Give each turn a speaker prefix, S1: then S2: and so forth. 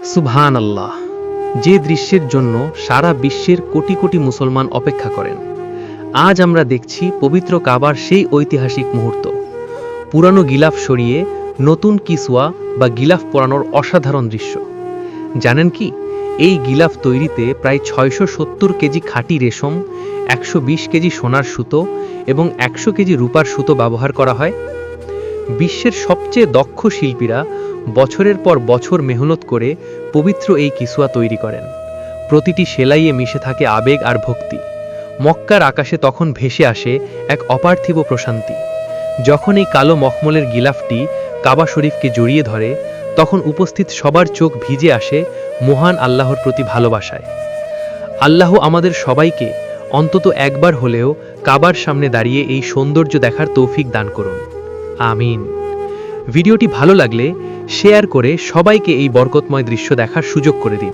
S1: সুবহান আল্লাহ, যে দৃশ্যের জন্য সারা বিশ্বের কোটি কোটি মুসলমান অপেক্ষা করেন। আজ আমরা দেখছি পবিত্র কাবার সেই ঐতিহাসিক মুহূর্ত। পুরানো গিলাফ সরিয়ে নতুন কিসওয়া বা গিলাফ পরানোর অসাধারণ দৃশ্য। জানেন কি, এই গিলাফ তৈরিতে প্রায় 670 কেজি খাঁটি রেশম, 120 কেজি সোনার সুতো এবং 100 কেজি রূপার সুতো ব্যবহার করা হয়। বিশ্বের সবচেয়ে দক্ষ শিল্পীরা বছরের পর বছর মেহনত করে পবিত্র এই কিসওয়া তৈরি করেন। প্রতিটি সেলাইয়ে মিশে থাকে আবেগ আর ভক্তি। মক্কার আকাশে তখন ভেসে আসে এক অপার্থিব প্রশান্তি। যখন এই কালো মখমলের গিলাফটি কাবা শরীফকে জড়িয়ে ধরে, তখন উপস্থিত সবার চোখ ভিজে আসে মহান আল্লাহর প্রতি ভালোবাসায়। আল্লাহ আমাদের সবাইকে অন্তত একবার হলেও কাবার সামনে দাঁড়িয়ে এই সৌন্দর্য দেখার তৌফিক দান করুন, আমিন। ভিডিওটি ভালো লাগলে শেয়ার করে সবাইকে এই বরকতময় দৃশ্য দেখার সুযোগ করে দিন।